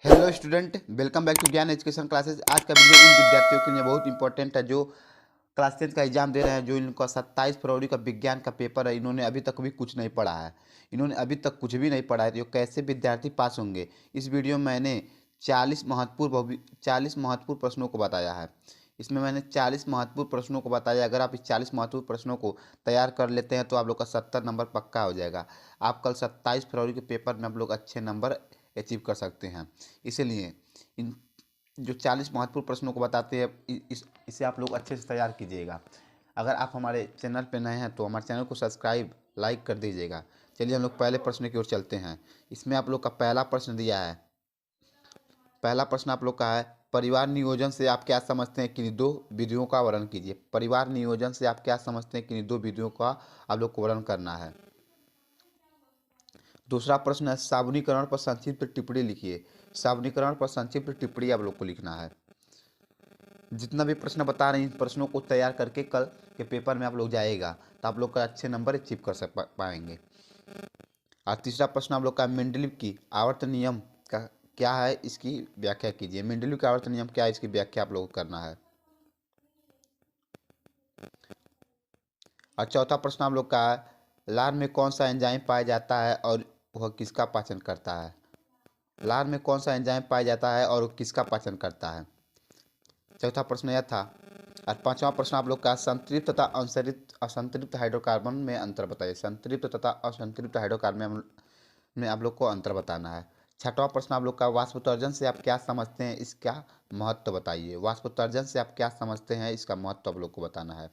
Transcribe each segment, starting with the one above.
Hello student, welcome back to Gyan education classes. आज का video उन विद्यार्थियों के लिए बहुत इंपॉर्टेंट है जो क्लास 10 का एग्जाम दे रहे हैं। जो इनका 27 फरवरी का विज्ञान का पेपर है, इन्होंने अभी तक भी कुछ नहीं पढ़ा है। इन्होंने अभी तक कुछ भी नहीं पढ़ा है, तो कैसे विद्यार्थी पास होंगे। इस वीडियो में मैंने 40 महत्वपूर्ण प्रश्नों को बताया है। इसमें मैंने 40 महत्वपूर्ण प्रश्नों को बताया। अगर आप इस 40 महत्वपूर्ण प्रश्नों को तैयार कर लेते हैं तो आप लोग का 70 नंबर पक्का हो जाएगा। आप कल 27 फरवरी के पेपर में आप लोग अच्छे नंबर अचीव कर सकते हैं। इसीलिए इन जो 40 महत्वपूर्ण प्रश्नों को बताते हैं, इसे आप लोग अच्छे से तैयार कीजिएगा। अगर आप हमारे चैनल पर नए हैं तो हमारे चैनल को सब्सक्राइब लाइक कर दीजिएगा। चलिए हम लोग पहले प्रश्न की ओर चलते हैं। इसमें आप लोग का पहला प्रश्न दिया है। पहला प्रश्न आप लोग का है, परिवार नियोजन से आप क्या समझते हैं, किन्हीं दो विधियों का वर्णन कीजिए। परिवार नियोजन से आप क्या समझते हैं, किन्हीं दो विधियों का आप लोग को वर्णन करना है। दूसरा प्रश्न है, साबुनीकरण पर संक्षिप्त टिप्पणी लिखिए। साबुनीकरण पर संक्षिप्त टिप्पणी आप लोग को लिखना है। जितना भी प्रश्न बता रहे हैं, इन प्रश्नों को तैयार करके कल के पेपर में आप लोग जाएगा तो आप लोग का अच्छे नंबर अचीव कर पाएंगे। और तीसरा प्रश्न आप लोग का, मेंडलीव की आवर्त नियम का क्या है, इसकी व्याख्या कीजिए। मेंडलीव का आवर्त नियम क्या है, इसकी व्याख्या आप लोगों को करना है। और चौथा प्रश्न आप लोग का है, लार में कौन सा एंजाइम पाया जाता है और वह किसका पाचन करता है। लार में कौन सा एंजाइम पाया जाता है और वह किसका पाचन करता है। चौथा प्रश्न यह था। और पांचवा प्रश्न आप लोग का, संतृप्त तथा असंतृप्त हाइड्रोकार्बन में अंतर बताइए। संतृप्त तथा असंतृप्त हाइड्रोकार्बन में आप लोग को अंतर बताना है। छठवां प्रश्न आप लोग का, वाष्पोत्सर्जन से आप क्या समझते हैं, इसका महत्व बताइए। वाष्पोत्सर्जन से आप क्या समझते हैं, इसका महत्व आप लोग को बताना है।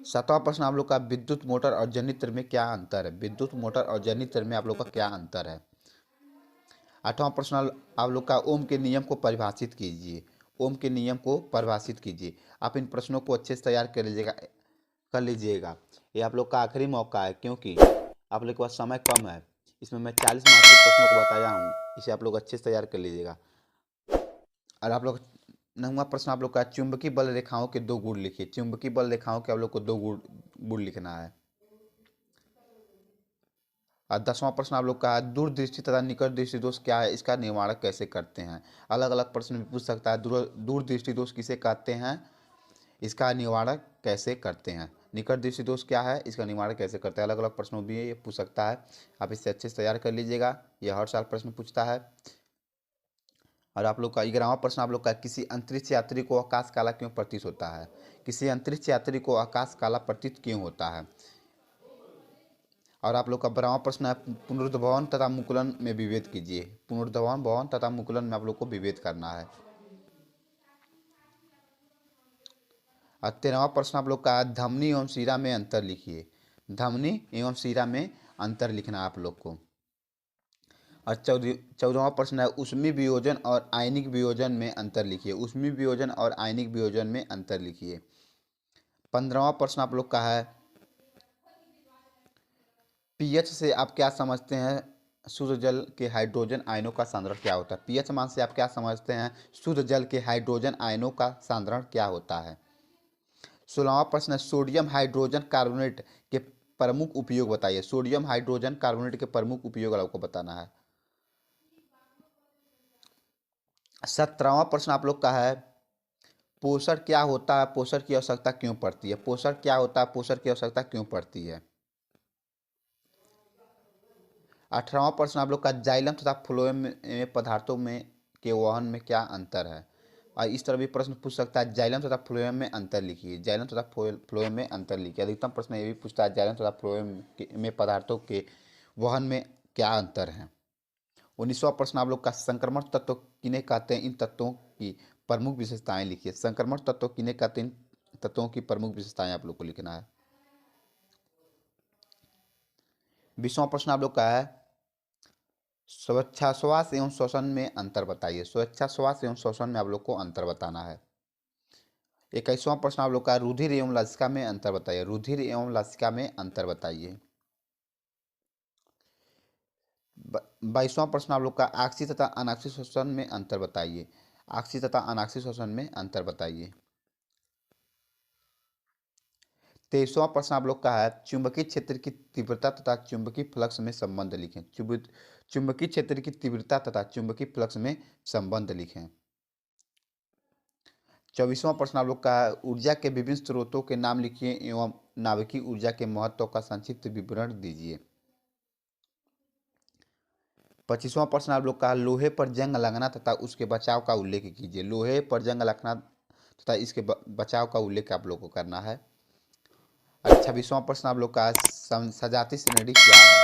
सातवां प्रश्न आप लोग का, विद्युत मोटर और जनित्र में क्या अंतर है। विद्युत मोटर और जनित्र में आप लोग का क्या अंतर है। आठवां प्रश्न आप लोग का, ओम के नियम को परिभाषित कीजिए। ओम के नियम को परिभाषित कीजिए। आप इन प्रश्नों को अच्छे से तैयार कर लीजिएगा। ये आप लोग का आखिरी मौका है, क्योंकि आप लोग के पास समय कम है। इसमें मैं 40 महत्वपूर्ण प्रश्नों को बताया हूँ, इसे आप लोग अच्छे से तैयार कर लीजिएगा। और आप लोग 9वां प्रश्न आप लोग का, चुंबकीय बल रेखाओं के दो गुण लिखिए। चुंबकीय बल रेखाओं के आप लोग को दो गुण लिखना है। और 10वां प्रश्न आप लोग का, दूरदृष्टि तथा निकट दृष्टि दोष क्या है, इसका निवारण कैसे करते हैं। अलग अलग प्रश्न भी पूछ सकता है। दूरदृष्टि दोष किसे कहते हैं, इसका निवारण कैसे करते हैं। निकट दृष्टि दोष क्या है, इसका निवारण कैसे करते हैं। अलग अलग प्रश्नों भी ये पूछ सकता है। आप इससे अच्छे से तैयार कर लीजिएगा, यह हर साल प्रश्न पूछता है। और आप लोग का 11वां प्रश्न आप लोग का, किसी अंतरिक्ष यात्री को आकाश काला क्यों प्रतीत होता है। किसी अंतरिक्ष यात्री को आकाश काला प्रतीत क्यों होता है। और आप लोग का 12वां प्रश्न है, पुनरुद्भवन तथा मुकुलन में विभेद कीजिए। पुनरुद्भवन भवन तथा मुकुलन में आप लोग को विभेद करना है। और 13वां प्रश्न आप लोग का, धमनी एवं शीरा में अंतर लिखिए। धमनी एवं शीरा में अंतर लिखना है आप लोग को। और 14वां प्रश्न है, ऊष्मीय वियोजन और आयनिक वियोजन में अंतर लिखिए। ऊष्मीय वियोजन और आयनिक वियोजन में अंतर लिखिए। 15वां प्रश्न आप लोग का है, पीएच से आप क्या समझते हैं, शुद्ध जल के हाइड्रोजन आयनों का सांद्रण क्या होता है। पीएच मान से आप क्या समझते हैं, शुद्ध जल के हाइड्रोजन आयनों का सांद्रण क्या होता है। 16वां प्रश्न है, सोडियम हाइड्रोजन कार्बोनेट के प्रमुख उपयोग बताइए। सोडियम हाइड्रोजन कार्बोनेट के प्रमुख उपयोग आपको बताना है। 17वां प्रश्न आप लोग का है, पोषण क्या होता है, पोषण की आवश्यकता क्यों पड़ती है। पोषण क्या होता है, पोषण की आवश्यकता क्यों पड़ती है। 18वां प्रश्न आप लोग का, जाइलम तथा फ्लोएम में पदार्थों में के वहन में क्या अंतर है। और इस तरह भी प्रश्न पूछ सकता है, जाइलम तथा फ्लोएम में अंतर लिखिए। जाइलम तथा फ्लोएम में अंतर लिखिए। अधिकतम प्रश्न ये भी पूछता है, जाइलम तथा फ्लोएम में पदार्थों के वहन में क्या अंतर है। 19वां प्रश्न आप लोग का, संक्रमण तत्व किन्हें कहते हैं, इन तत्वों की प्रमुख विशेषताएं लिखिए। संक्रमण तत्व किन्हें कहते हैं, इन तत्वों की प्रमुख विशेषताएं आप लोग को लिखना है। 20वां प्रश्न आप लोग का है, श्वास एवं श्वसन में अंतर बताइए। श्वास एवं श्वसन में आप लोग को अंतर बताना है। 21वां प्रश्न आप लोग का, रुधिर एवं लसिका में अंतर बताइए। रुधिर एवं लसिका में अंतर बताइए। 22वां प्रश्न आप लोग का, आक्सीय तथा अनाक्सीय श्वसन में अंतर बताइए। आक्सीय तथा अनाक्सीय श्वसन में अंतर बताइए। 23वां प्रश्न आप लोग का है चुंबकीय क्षेत्र की तीव्रता तथा चुंबकीय फ्लक्स में संबंध लिखें। चुंबकीय क्षेत्र की तीव्रता तथा चुंबकीय फ्लक्स में संबंध लिखें। 24वां प्रश्न आप लोग का है ऊर्जा के विभिन्न स्रोतों के नाम लिखिए एवं नाभिकीय ऊर्जा के महत्व का संक्षिप्त विवरण दीजिए। 25वां प्रश्न आप लोग का लोहे पर जंग लगना तथा उसके बचाव का उल्लेख कीजिए। लोहे पर जंग लगना तथा इसके बचाव का उल्लेख आप लोग को करना है। 26वां प्रश्न आप लोग का सजाती श्रेणी क्या है।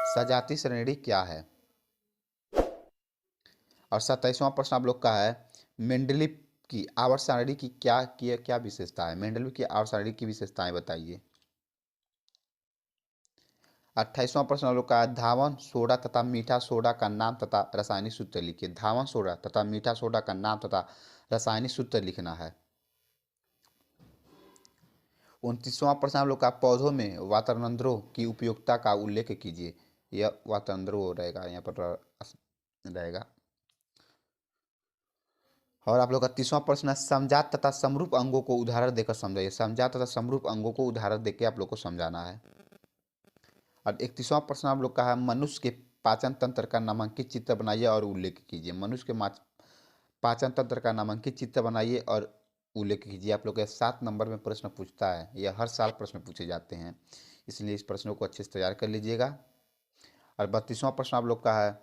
सजाती श्रेणी क्या है। और 27वां प्रश्न आप लोग का है मेंडलीव की आवर्त सारणी की क्या विशेषता है। मेंडलीव की आवर्त सारणी की विशेषताएं बताइए। 28वां प्रश्न आप लोग का है धावन सोडा तथा मीठा सोडा का नाम तथा रासायनिक सूत्र लिखिए। धावन सोडा तथा मीठा सोडा का नाम तथा रासायनिक सूत्र लिखना है। 29वां प्रश्न आप लोग का पौधों में वातरंध्रों की उपयोगिता का उल्लेख कीजिए। यह वातरंध्रों रहेगा यहाँ पर रहेगा। और आप लोग का 30वां प्रश्न है समजात तथा समरूप अंगों को उदाहरण देकर समझाइए। समजात तथा समरूप अंगों को उदाहरण देकर आप लोग को समझाना है। और 31वां प्रश्न आप लोग का है मनुष्य के पाचन तंत्र का नामांकित चित्र बनाइए और उल्लेख कीजिए। मनुष्य के पाचन तंत्र का नामांकित चित्र बनाइए और उल्लेख कीजिए। आप लोग का 7 नंबर में प्रश्न पूछता है। यह हर साल प्रश्न पूछे जाते हैं, इसलिए इस प्रश्नों को अच्छे से तैयार कर लीजिएगा। और 32वां प्रश्न आप लोग का है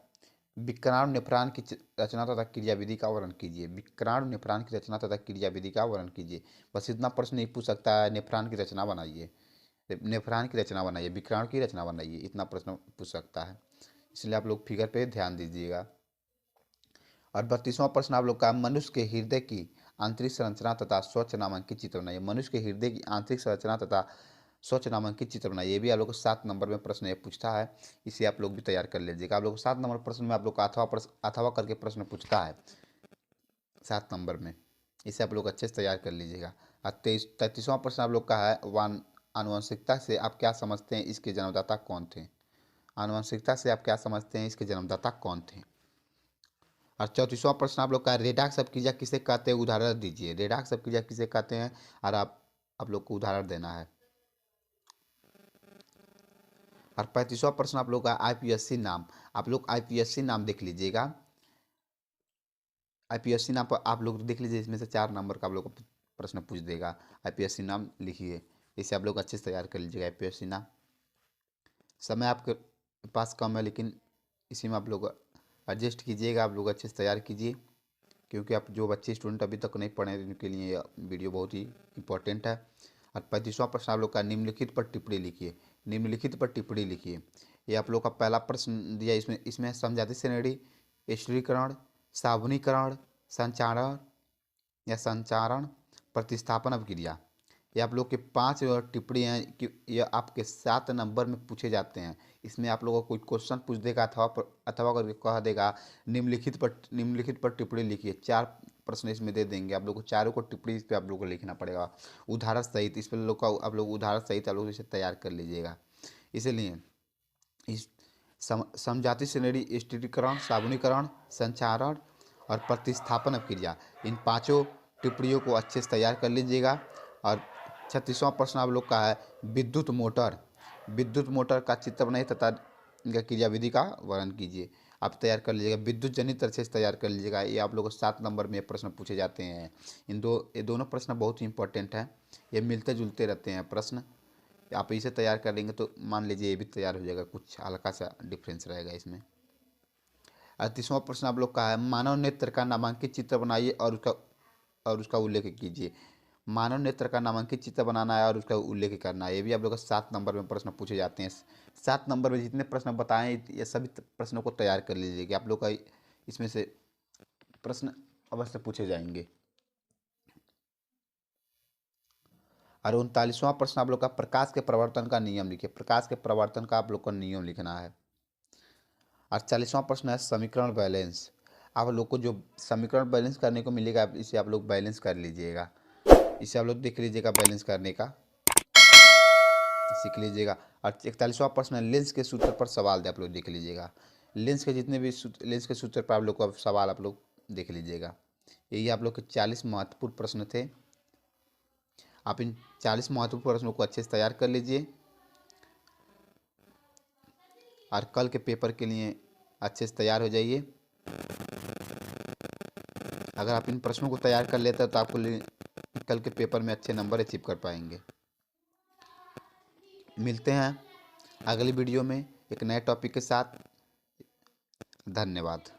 विकराणु नेफ्रॉन की रचना तथा क्रियाविधि का वर्णन कीजिए। विकराणु नेफ्रॉन की रचना तथा क्रियाविधि का वर्णन कीजिए। बस इतना प्रश्न नहीं पूछ सकता है नेफ्रॉन की रचना बनाइए, नेफ्रॉन की रचना बनाइए, विकराणु की रचना बनाइए, इतना प्रश्न पूछ सकता है, इसलिए आप लोग फिगर पे ध्यान दीजिएगा। और 32वां प्रश्न आप लोग का मनुष्य के हृदय की आंतरिक संरचना तथा स्वच्छ नामांकित चित्र बनाइए। मनुष्य के हृदय की आंतरिक संरचना तथा स्वच्छ नामांकित चित्र बनाइए। ये भी आप लोग को 7 नंबर में प्रश्न ये पूछता है, इसे आप लोग भी तैयार कर लीजिएगा। आप लोग को 7 नंबर प्रश्न में आप लोग का अथवा करके प्रश्न पूछता है 7 नंबर में, इसे आप लोग अच्छे से तैयार कर लीजिएगा। और 33वां प्रश्न आप लोग का है आनुवंशिकता से आप क्या समझते हैं, इसके जन्मदाता कौन थे। आनुवंशिकता से आप क्या समझते हैं, इसके जन्मदाता कौन थे। और 34वां प्रश्न आप लोग का रेडाक्स अपक्रिया किसे कहते हैं, उदाहरण दीजिए। रेडाक्स अपक्रिया किसे कहते हैं और आप लोग को उदाहरण देना है। और 35वां प्रश्न आप लोग का आईपीएससी नाम, आप लोग आईपीएससी नाम देख लीजिएगा। आईपीएससी नाम पर आप लोग देख लीजिए, इसमें से 4 नंबर का आप लोग को प्रश्न पूछ देगा। आईपीएससी नाम लिखिए, इसे आप लोग अच्छे से तैयार कर लीजिएगा। आईपीएससी नाम, समय आपके पास कम है, लेकिन इसी में आप लोग एडजस्ट कीजिएगा। आप लोग अच्छे से तैयार कीजिए, क्योंकि आप जो बच्चे स्टूडेंट अभी तक नहीं पढ़े उनके लिए यह वीडियो बहुत ही इंपॉर्टेंट है। और 35वां प्रश्न आप लोग का निम्नलिखित पर टिप्पणी लिखिए। निम्नलिखित पर टिप्पणी लिखिए, ये आप लोग का पहला प्रश्न दिया। इसमें समजाति श्रेणी, स्थिरीकरण, साबुनीकरण, संचारण या संचारण, प्रतिस्थापन अभिक्रिया, ये आप लोग के 5 टिप्पणी हैं कि यह आपके 7 नंबर में पूछे जाते हैं। इसमें आप लोगों को कोई क्वेश्चन पूछ देगा अथवा करके कह देगा निम्नलिखित पर टिप्पणी लिखिए। 4 प्रश्न इसमें दे देंगे, आप लोग को चारों को टिप्पणी इस पर आप लोग को लिखना पड़ेगा उदाहरण सहित। इस पर लोग का आप लोग उदाहरण सहित आप लोग इसे तैयार कर लीजिएगा। इसलिए इस समजाति श्रेणी, स्थिरीकरण, साबुनीकरण, संचारण और प्रतिस्थापन अभिक्रिया, इन 5 टिप्पणियों को अच्छे से तैयार कर लीजिएगा। और 36वां प्रश्न आप लोग का है विद्युत मोटर का चित्र बनाइए तथा इनका क्रियाविधि का वर्णन कीजिए। आप तैयार कर लीजिएगा, विद्युत जनित अच्छे से तैयार कर लीजिएगा। ये आप लोग को 7 नंबर में प्रश्न पूछे जाते हैं। ये दोनों प्रश्न बहुत ही इंपॉर्टेंट हैं, ये मिलते जुलते रहते हैं प्रश्न। आप इसे तैयार कर लेंगे तो मान लीजिए ये भी तैयार हो जाएगा, कुछ हल्का सा डिफरेंस रहेगा इसमें। 38वां प्रश्न आप लोग का है मानव नेत्र का नामांकित चित्र बनाइए और उसका उल्लेख कीजिए। मानव नेत्र का नामांकित चित्र बनाना है और उसका उल्लेख करना है। ये भी आप लोग का 7 नंबर में प्रश्न पूछे जाते हैं। 7 नंबर में जितने प्रश्न बताएं ये सभी प्रश्नों को तैयार कर लीजिएगा। आप लोग का इसमें से प्रश्न अवश्य पूछे जाएंगे। और 39वां प्रश्न आप लोग का प्रकाश के प्रवर्तन का नियम लिखिए। प्रकाश के प्रवर्तन का आप लोग को नियम लिखना है। और 40वां प्रश्न है समीकरण बैलेंस। आप लोग को जो समीकरण बैलेंस करने को मिलेगा, इसे आप लोग बैलेंस कर लीजिएगा। इसे आप लोग देख लीजिएगा, बैलेंस करने का सीख लीजिएगा। और 41वां प्रश्न है लेंस के सूत्र पर सवाल दे, आप लोग देख लीजिएगा। लेंस के जितने भी लेंस के सूत्र पर आप लोग को सवाल आप लोग देख लीजिएगा। यही आप लोग के 40 महत्वपूर्ण प्रश्न थे। आप इन 40 महत्वपूर्ण प्रश्नों को अच्छे से तैयार कर लीजिए और कल के पेपर के लिए अच्छे से तैयार हो जाइए। अगर आप इन प्रश्नों को तैयार कर लेते हैं तो आपको कल के पेपर में अच्छे नंबर अचीव कर पाएंगे। मिलते हैं अगली वीडियो में एक नए टॉपिक के साथ। धन्यवाद।